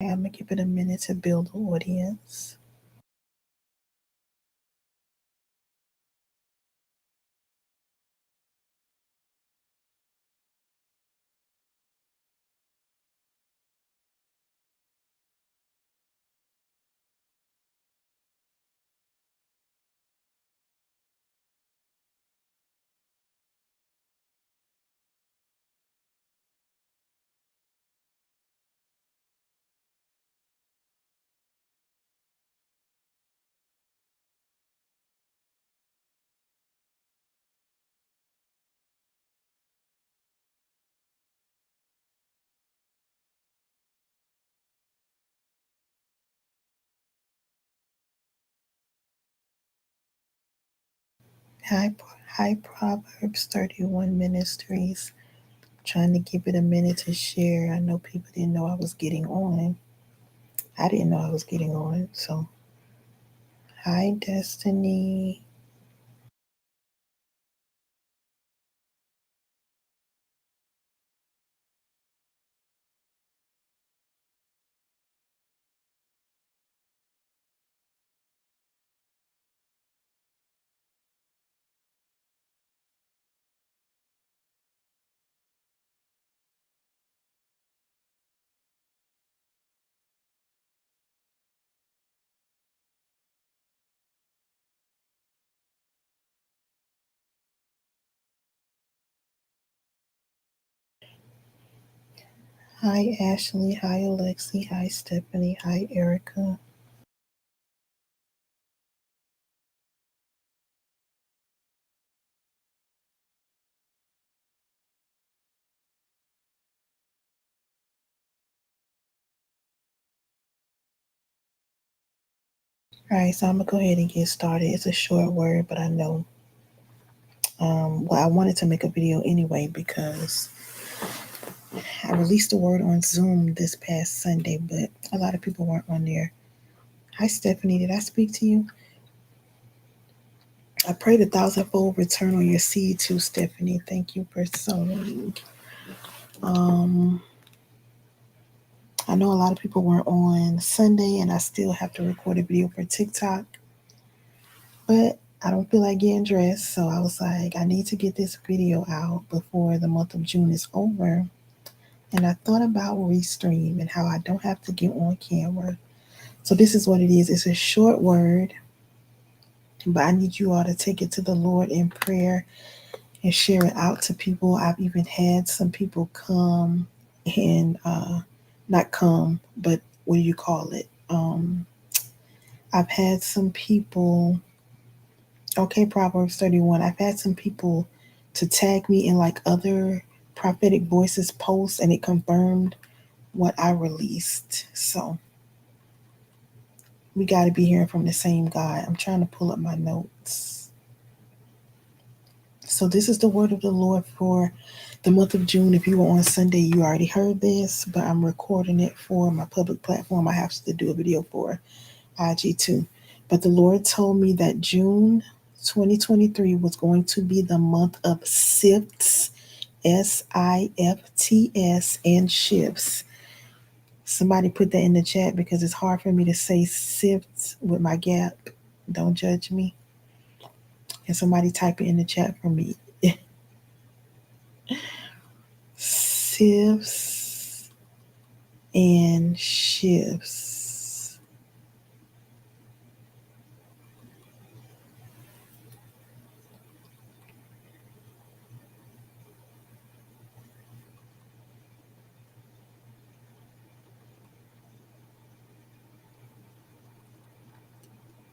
I'm gonna give it a minute to build the audience. Hi, hi, Proverbs 31 Ministries. Trying to give it a minute to share. I know people didn't know I was getting on. I didn't know I was getting on. So, hi, Destiny. Hi, Ashley. Hi, Alexi. Hi, Stephanie. Hi, Erica. All right, so I'm gonna go ahead and get started. It's a short word, but I know. Well, I wanted to make a video anyway because I released the word on Zoom this past Sunday, but a lot of people weren't on there. Hi, Stephanie. Did I speak to you? I pray the thousandfold return on your seed too, Stephanie. Thank you for sowing. Um, I know a lot of people weren't on Sunday, and I still have to record a video for TikTok, but I don't feel like getting dressed, so I was like, I need to get this video out before the month of June is over. And I thought about Restream and how I don't have to get on camera. So this is what it is. It's a short word, but I need you all to take it to the Lord in prayer and share it out to people. I've even had some people come and not come, but what do you call it? I've had some people, okay, Proverbs 31. I've had some people to tag me in like other prophetic voices posts, and it confirmed what I released. So we got to be hearing from the same God. I'm trying to pull up my notes. So this is the word of the Lord for the month of June. If you were on Sunday, you already heard this, but I'm recording it for my public platform. I have to do a video for IG too. But the Lord told me that June 2023 was going to be the month of sifts, SIFTS, and shifts. Somebody put that in the chat because it's hard for me to say sifts with my gap. Don't judge me. And somebody type it in the chat for me. Sifts and shifts.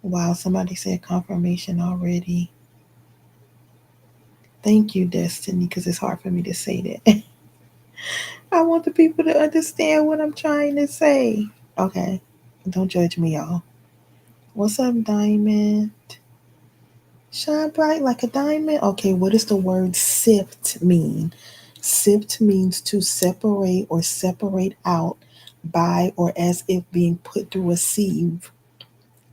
Wow, somebody said confirmation already. Thank you, Destiny, because it's hard for me to say that. I want the people to understand what I'm trying to say. Okay, don't judge me, y'all. What's up, Diamond? Shine bright like a diamond. Okay, what does the word sift mean? Sift means to separate or separate out by or as if being put through a sieve.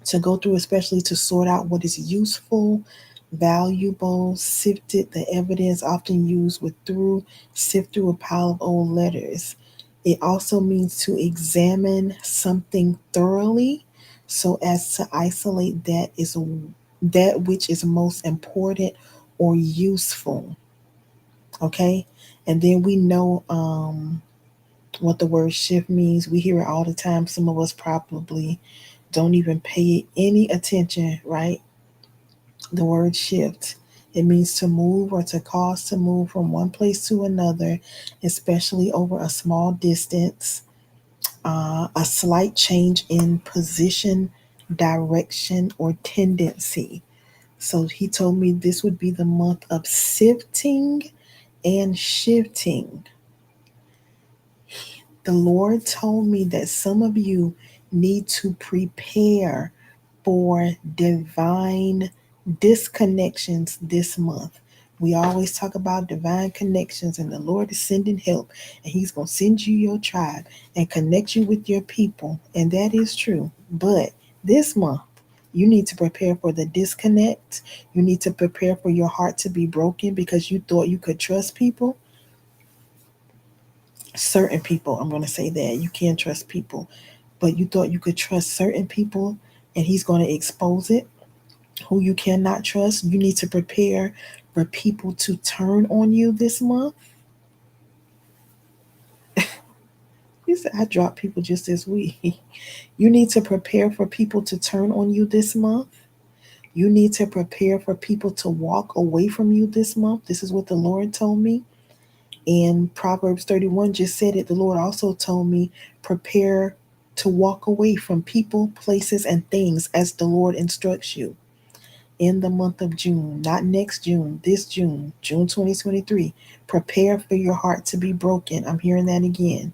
To go through, especially to sort out what is useful, valuable, sifted, the evidence often used with through, sift through a pile of old letters. It also means to examine something thoroughly so as to isolate that which is most important or useful. Okay? And then we know what the word shift means. We hear it all the time. Some of us probably don't even pay any attention, right? The word shift. It means to move or to cause to move from one place to another, especially over a small distance, a slight change in position, direction, or tendency. So he told me this would be the month of sifting and shifting. The Lord told me that some of you need to prepare for divine disconnections this month. We always talk about divine connections, and the Lord is sending help, and He's going to send you your tribe and connect you with your people. And that is true. But this month, you need to prepare for the disconnect. You need to prepare for your heart to be broken because you thought you could trust people. Certain people, I'm going to say that you can't trust people, but you thought you could trust certain people, and He's going to expose it. Who you cannot trust. You need to prepare for people to turn on you this month. You said I dropped people just this week. You need to prepare for people to turn on you this month. You need to prepare for people to walk away from you this month. This is what the Lord told me. And Proverbs 31 just said it. The Lord also told me, prepare to walk away from people, places, and things as the Lord instructs you. In the month of June, not next June, this June, June 2023. Prepare for your heart to be broken. I'm hearing that again.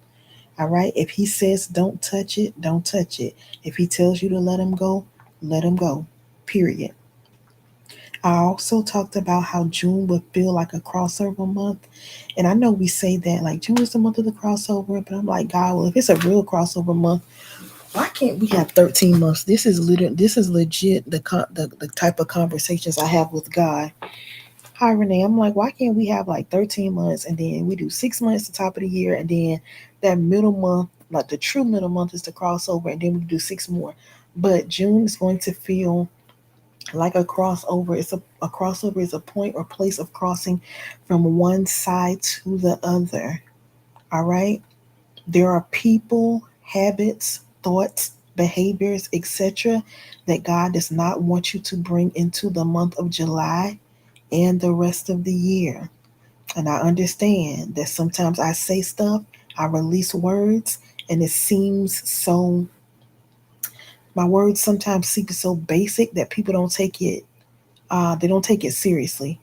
All right. If He says don't touch it, don't touch it. If He tells you to let him go, let him go. Period. I also talked about how June would feel like a crossover month. And I know we say that like June is the month of the crossover, but I'm like, God, well, if it's a real crossover month, why can't we have 13 months? This is legit the type of conversations I have with God. Hi Renee, I'm like, why can't we have like 13 months and then we do 6 months at the top of the year and then that middle month, like the true middle month is the crossover and then we do six more. But June is going to feel like a crossover. A crossover is a point or place of crossing from one side to the other. All right. There are people, habits, thoughts, behaviors, etc., that God does not want you to bring into the month of July and the rest of the year. And I understand that sometimes I say stuff, I release words, and it seems so, my words sometimes seem so basic that people don't take it, they don't take it seriously.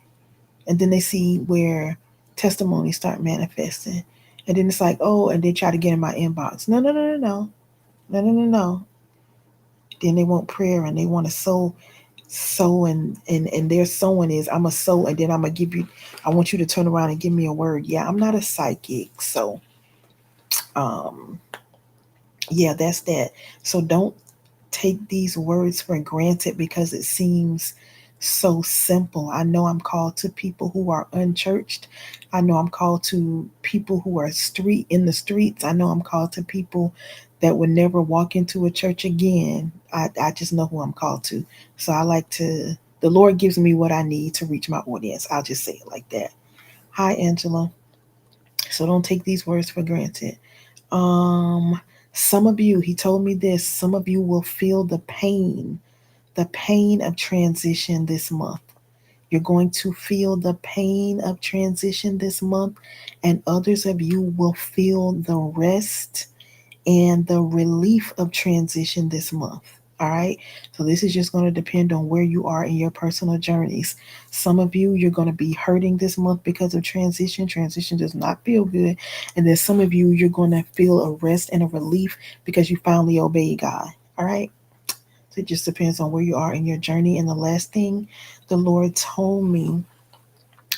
And then they see where testimonies start manifesting. And then it's like, oh, and they try to get in my inbox. No, no, no, no, no. No, no, no, no. Then they want prayer and they want to sow and their sowing is I'm a sow and then I'm gonna give you, I want you to turn around and give me a word. Yeah, I'm not a psychic. So um yeah, that's that. So don't take these words for granted because it seems so simple. I know I'm called to people who are unchurched. I know I'm called to people who are street in the streets. I know I'm called to people that would never walk into a church again. I just know who I'm called to. So I like to, the Lord gives me what I need to reach my audience. I'll just say it like that. Hi, Angela. So don't take these words for granted. Um, some of you, he told me this, some of you will feel the pain of transition this month. You're going to feel the pain of transition this month, and others of you will feel the rest and the relief of transition this month. All right. So this is just going to depend on where you are in your personal journeys. Some of you, you're going to be hurting this month because of transition. Transition does not feel good. And then some of you, you're going to feel a rest and a relief because you finally obey God. All right. So it just depends on where you are in your journey. And the last thing the Lord told me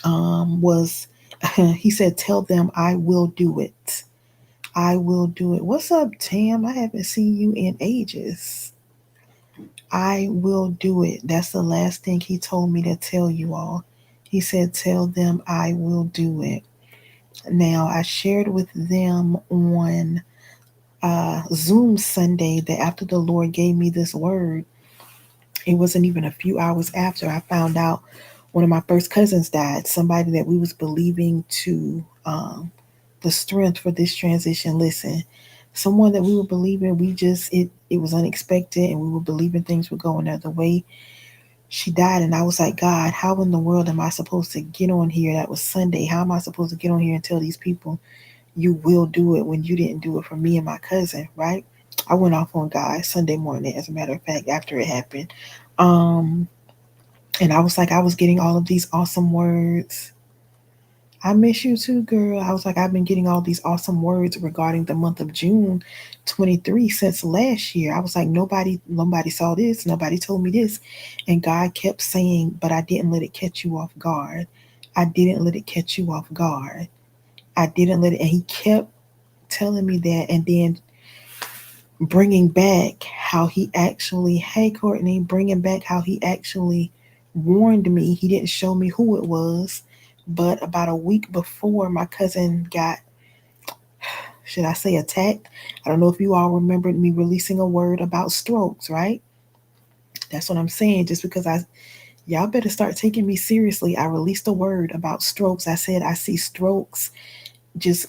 was, He said, tell them I will do it. I will do it. What's up, Tam? I haven't seen you in ages. I will do it. That's the last thing He told me to tell you all. He said, tell them I will do it. Now, I shared with them on Zoom Sunday that after the Lord gave me this word, it wasn't even a few hours after I found out one of my first cousins died. Somebody that we was believing to the strength for this transition. Listen, someone that we were believing, it was unexpected, and we were believing things would go another way. She died, and I was like, God, how in the world am I supposed to get on here? That was Sunday. How am I supposed to get on here and tell these people you will do it when you didn't do it for me and my cousin, right? I went off on God Sunday morning, as a matter of fact, after it happened. Um, and I was like, I was getting all of these awesome words. I miss you too, girl. I was like, I've been getting all these awesome words regarding the month of June 23 since last year. I was like, nobody saw this, nobody told me this. And God kept saying, but I didn't let it catch you off guard. I didn't let it catch you off guard. I didn't let it. And he kept telling me that, and then bringing back how he actually, hey Courtney, bringing back how he actually warned me. He didn't show me who it was, but about a week before my cousin got, should I say, attacked? I don't know if you all remembered me releasing a word about strokes, right? That's what I'm saying. Just because y'all better start taking me seriously. I released a word about strokes. I said I see strokes just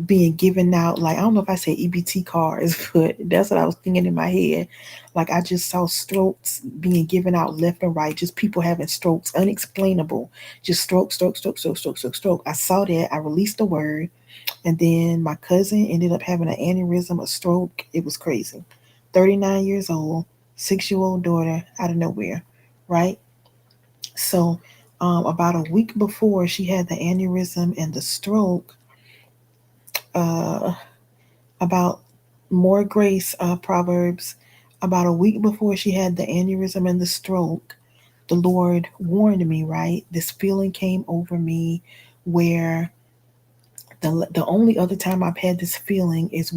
being given out, like, I don't know if I said EBT cards, but that's what I was thinking in my head. Like, I just saw strokes being given out left and right, just people having strokes, unexplainable, just stroke. I saw that. I released the word, and then my cousin ended up having an aneurysm, a stroke. It was crazy. 39 years old, 6-year old daughter, out of nowhere, right? So about a week before she had the aneurysm and the stroke, uh, about more grace, Proverbs, about a week before she had the aneurysm and the stroke, the Lord warned me, right? This feeling came over me where the only other time I've had this feeling is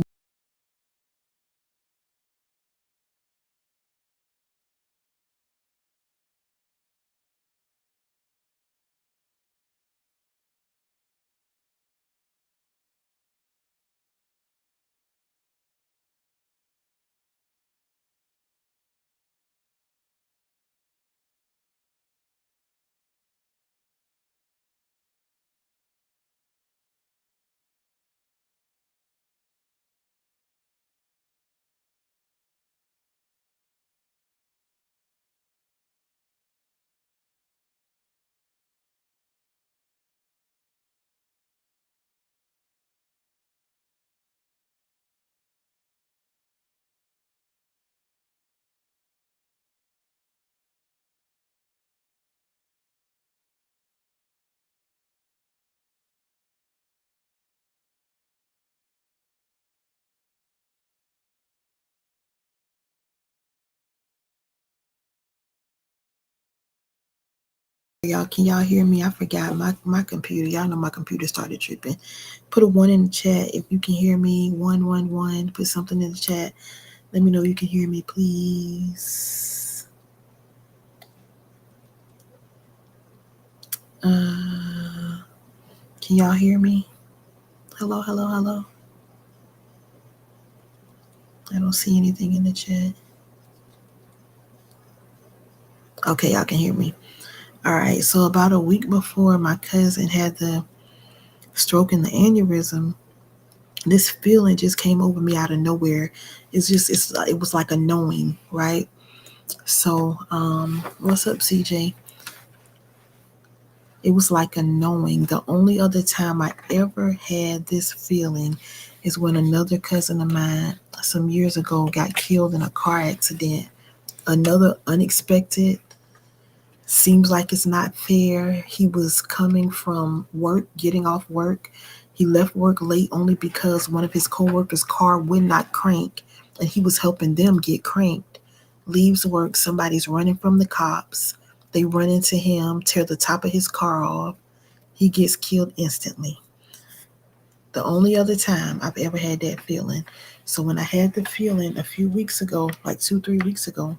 y'all, can y'all hear me? I forgot my computer. Y'all know my computer started tripping. Put a one in the chat if you can hear me. 111. Put something in the chat. Let me know you can hear me, please. Can y'all hear me? Hello, hello, hello. I don't see anything in the chat. Okay, y'all can hear me. All right, so about a week before my cousin had the stroke and the aneurysm, this feeling just came over me out of nowhere. It was like a knowing, right? So, what's up, CJ? It was like a knowing. The only other time I ever had this feeling is when another cousin of mine some years ago got killed in a car accident. Another unexpected, seems like it's not fair. He was coming from work, getting off work. He left work late only because one of his coworkers' car would not crank, and he was helping them get cranked. Leaves work, somebody's running from the cops. They run into him, tear the top of his car off. He gets killed instantly. The only other time I've ever had that feeling. So when I had the feeling a few weeks ago, like 2, 3 weeks ago,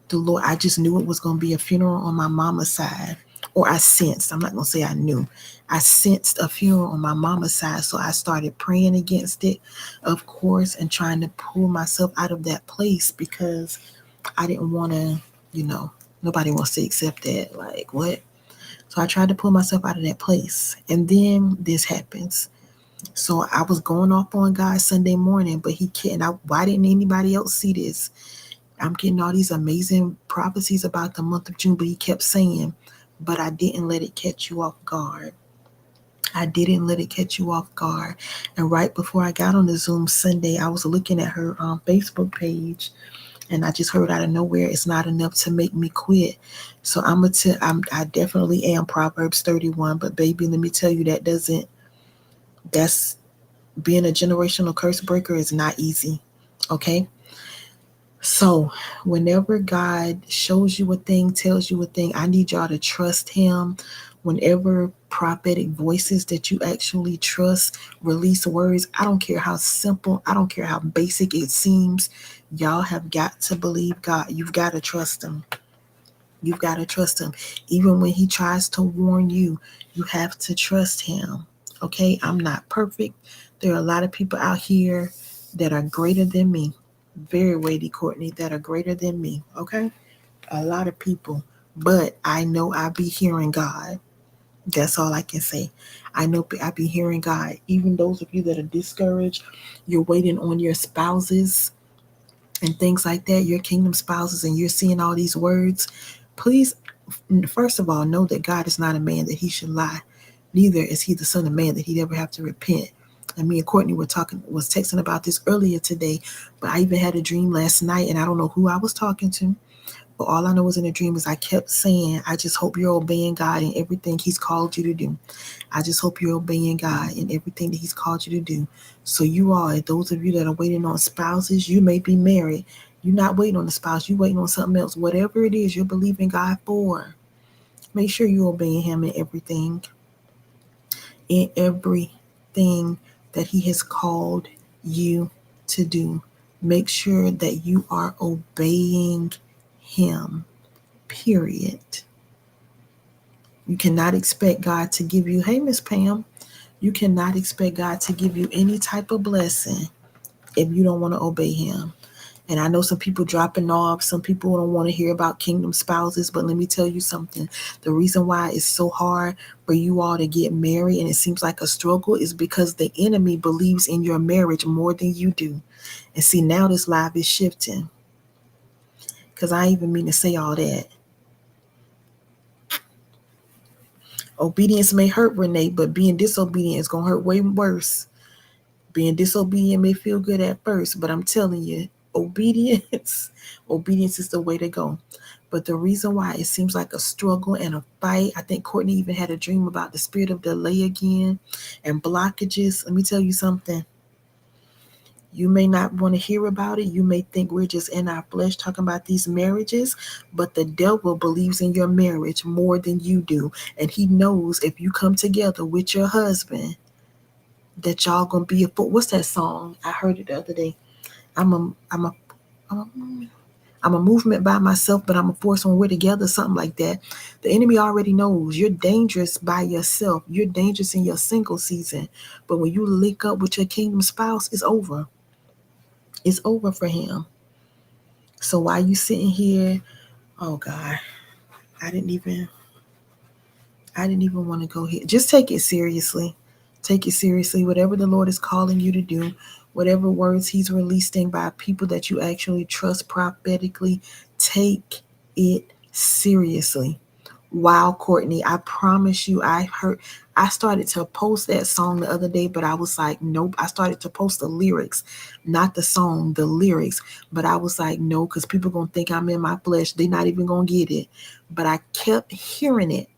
the Lord, I just knew it was going to be a funeral on my mama's side. or I sensed, I'm not going to say I knew, I sensed a funeral on my mama's side. So I started praying against it, of course, and trying to pull myself out of that place because I didn't want to, you know, nobody wants to accept that. Like, what? So I tried to pull myself out of that place. And then this happens. So I was going off on God Sunday morning, but he can't. Why didn't anybody else see this? I'm getting all these amazing prophecies about the month of June, but he kept saying, but I didn't let it catch you off guard. I didn't let it catch you off guard. And right before I got on the Zoom Sunday, I was looking at her Facebook page, and I just heard out of nowhere, it's not enough to make me quit. So I definitely am Proverbs 31, but baby, let me tell you, that's being a generational curse breaker is not easy. Okay. So, whenever God shows you a thing, tells you a thing, I need y'all to trust Him. Whenever prophetic voices that you actually trust release words, I don't care how simple, I don't care how basic it seems, y'all have got to believe God. You've got to trust Him. You've got to trust Him. Even when He tries to warn you, you have to trust Him. Okay? I'm not perfect. There are a lot of people out here that are greater than me. Very weighty, Courtney, that are greater than me. Okay? A lot of people. But I know I be hearing God. That's all I can say. I know I be hearing God. Even those of you that are discouraged, you're waiting on your spouses and things like that, your kingdom spouses, and you're seeing all these words. Please, first of all, know that God is not a man that he should lie. Neither is he the son of man that he'd ever have to repent. And me and Courtney was texting about this earlier today, but I even had a dream last night, and I don't know who I was talking to. But all I know was in a dream is I kept saying, I just hope you're obeying God in everything He's called you to do. I just hope you're obeying God in everything that He's called you to do. So you are, those of you that are waiting on spouses, you may be married. You're not waiting on the spouse. You're waiting on something else. Whatever it is you're believing God for, make sure you're obeying Him in everything. In everything that He has called you to do. Make sure that you are obeying Him. Period. You cannot expect God to give you, hey, Miss Pam, you cannot expect God to give you any type of blessing if you don't want to obey Him. And I know some people dropping off. Some people don't want to hear about kingdom spouses. But let me tell you something. The reason why it's so hard for you all to get married and it seems like a struggle is because the enemy believes in your marriage more than you do. And see, now this live is shifting. Because I even mean to say all that. Obedience may hurt, Renee, but being disobedient is going to hurt way worse. Being disobedient may feel good at first, but I'm telling you, obedience is the way to go. But the reason why it seems like a struggle and a fight, I think Courtney even had a dream about the spirit of delay again and blockages. Let me tell you something. You may not want to hear about it. You may think we're just in our flesh talking about these marriages, but the devil believes in your marriage more than you do. And he knows if you come together with your husband, that y'all gonna be what's that song? I heard it the other day. I'm a movement by myself, but I'm a force when we're together, something like that. The enemy already knows you're dangerous by yourself. You're dangerous in your single season. But when you link up with your kingdom spouse, it's over. It's over for him. So while you sitting here, oh God, I didn't even want to go here. Just take it seriously. Take it seriously. Whatever the Lord is calling you to do, whatever words He's releasing by people that you actually trust prophetically, take it seriously. Wow, Courtney, I promise you, I started to post that song the other day, but I was like, nope. I started to post the lyrics, not the song, the lyrics. But I was like, no, because people going to think I'm in my flesh. They're not even going to get it. But I kept hearing it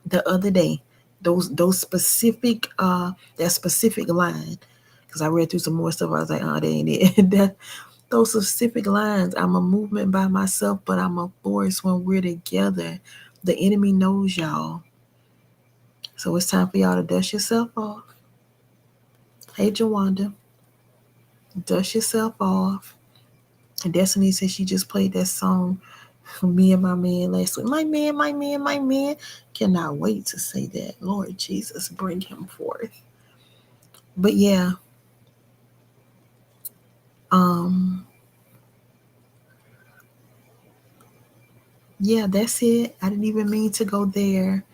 the other day, those specific that specific line, because I read through some more stuff. I was like, oh, that ain't it. That those specific lines. I'm a movement by myself, but I'm a force when we're together. The enemy knows y'all, so it's time for y'all to dust yourself off. Hey, Jawanda, dust yourself off. And Destiny said she just played that song Me and my man last week. My man. Cannot wait to say that. Lord Jesus, bring him forth. But yeah. Yeah, that's it. I didn't even mean to go there.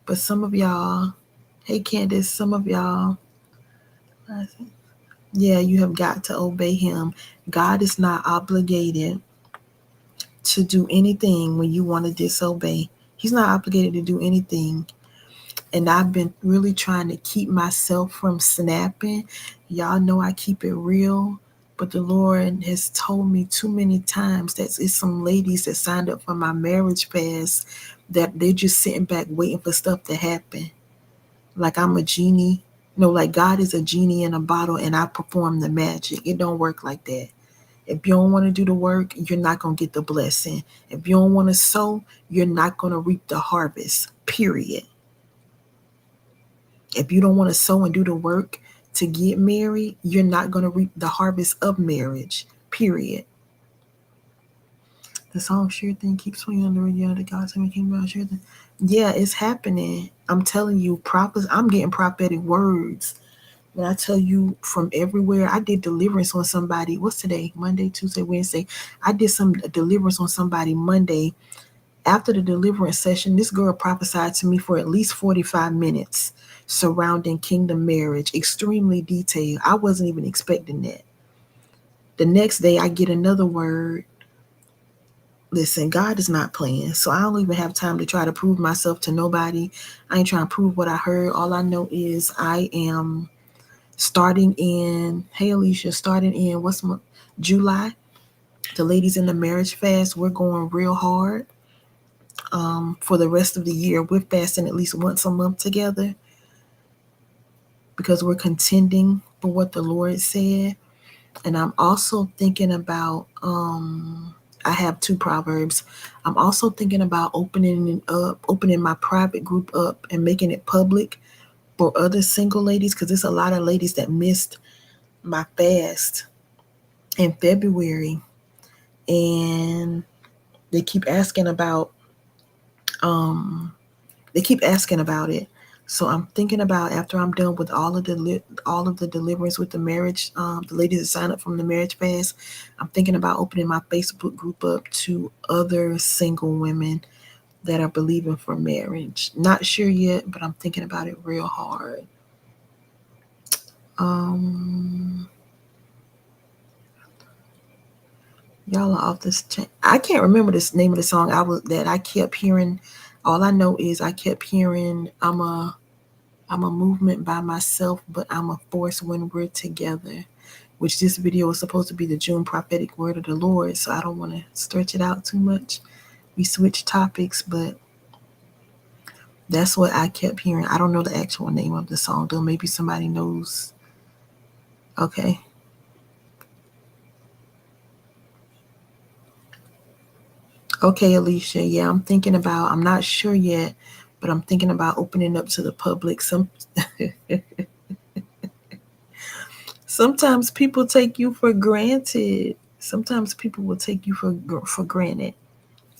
But some of y'all, hey Candace, some of y'all, yeah, you have got to obey him. God is not obligated to do anything when you want to disobey. He's not obligated to do anything. And I've been really trying to keep myself from snapping. Y'all know I keep it real. But the Lord has told me too many times that it's some ladies that signed up for my marriage fast that they're just sitting back waiting for stuff to happen. Like I'm a genie. No, like God is a genie in a bottle and I perform the magic. It don't work like that. If you don't want to do the work, you're not going to get the blessing. If you don't want to sow, you're not going to reap the harvest, period. If you don't want to sow and do the work to get married, you're not going to reap the harvest of marriage, period. The song Sure Thing keeps swinging on the radio. The God said we came out Sure Thing. Yeah, it's happening. I'm telling you, I'm getting prophetic words. When I tell you from everywhere, I did deliverance on somebody. What's today? Monday, Tuesday, Wednesday. I did some deliverance on somebody Monday. After the deliverance session, this girl prophesied to me for at least 45 minutes surrounding kingdom marriage, extremely detailed. I wasn't even expecting that. The next day, I get another word. Listen, God is not playing, so I don't even have time to try to prove myself to nobody. I ain't trying to prove what I heard. All I know is I am starting in, hey Alicia, starting in July. The ladies in the marriage fast, we're going real hard. For the rest of the year, we're fasting at least once a month together because we're contending for what the Lord said. And I'm also thinking about, I have 2 proverbs. I'm also thinking about opening my private group up and making it public for other single ladies, because there's a lot of ladies that missed my fast in February, and they keep asking about it. So I'm thinking about, after I'm done with all of the deliverance with the marriage, the ladies that sign up from the marriage fast, I'm thinking about opening my Facebook group up to other single women that are believing for marriage. Not sure yet, but I'm thinking about it real hard. Y'all are off this chain. I can't remember this name of the song I kept hearing. All I know is I kept hearing, I'm a movement by myself, but I'm a force when we're together. Which this video is supposed to be the June prophetic word of the Lord, so I don't want to stretch it out too much. We switch topics, but that's what I kept hearing. I don't know the actual name of the song, though. Maybe somebody knows. Okay. Okay, Alicia. Yeah, I'm not sure yet, but I'm thinking about opening up to the public. Sometimes people take you for granted. Sometimes people will take you for granted.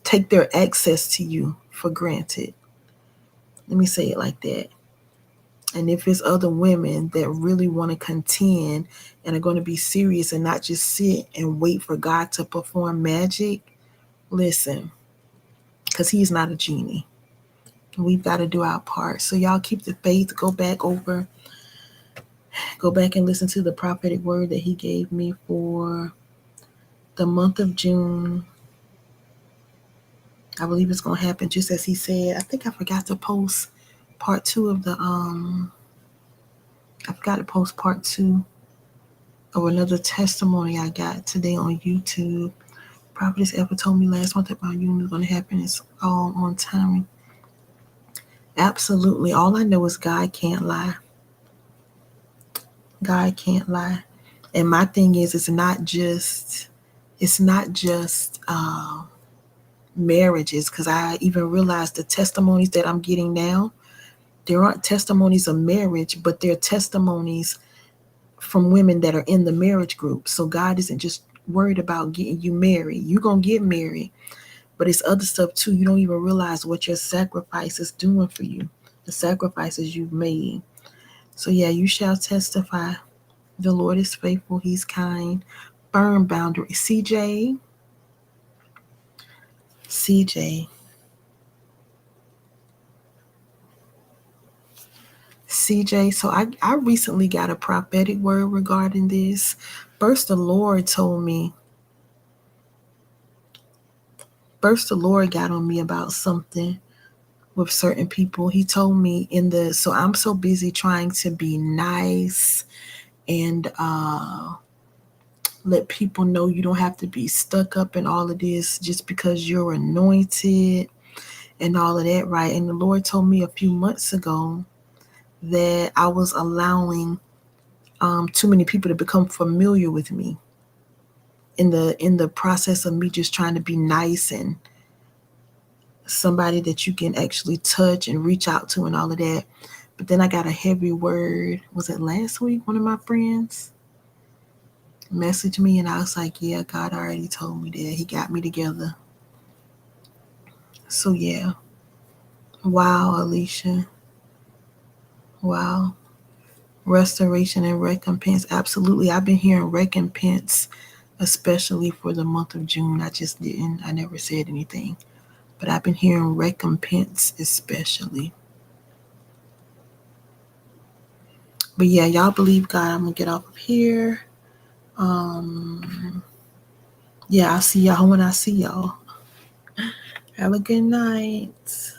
Take their access to you for granted. Let me say it like that. And if it's other women that really want to contend and are going to be serious and not just sit and wait for God to perform magic, listen, because he's not a genie. We've got to do our part. So y'all keep the faith. Go back and listen to the prophetic word that he gave me for the month of June. I believe it's going to happen just as he said. I think I forgot to post part 2 of part 2 of another testimony I got today on YouTube. Prophetess ever told me last month that my union was going to happen. It's all on time. Absolutely. All I know is God can't lie. God can't lie. And my thing is, it's not just marriages, because I even realized the testimonies that I'm getting now, there aren't testimonies of marriage, but they're testimonies from women that are in the marriage group. So God isn't just worried about getting you married. You're going to get married, But it's other stuff too. You don't even realize what your sacrifice is doing for you, the sacrifices you've made. So yeah, you shall testify. The Lord is faithful. He's kind. Firm boundary. CJ. CJ, so I recently got a prophetic word regarding this. First, the Lord got on me about something with certain people. He told me so I'm so busy trying to be nice and let people know you don't have to be stuck up in all of this just because you're anointed and all of that, right? And the Lord told me a few months ago that I was allowing too many people to become familiar with me in the process of me just trying to be nice and somebody that you can actually touch and reach out to and all of that. But then I got a heavy word. Was it last week? One of my friends messaged me and I was like, yeah, God already told me that. He got me together. So yeah. Wow, Alicia. Wow. Restoration and recompense. Absolutely. I've been hearing recompense, especially for the month of June. I never said anything. But I've been hearing recompense especially. But yeah, y'all believe God. I'm gonna get off of here. Yeah, I'll see y'all when I see y'all. Have a good night.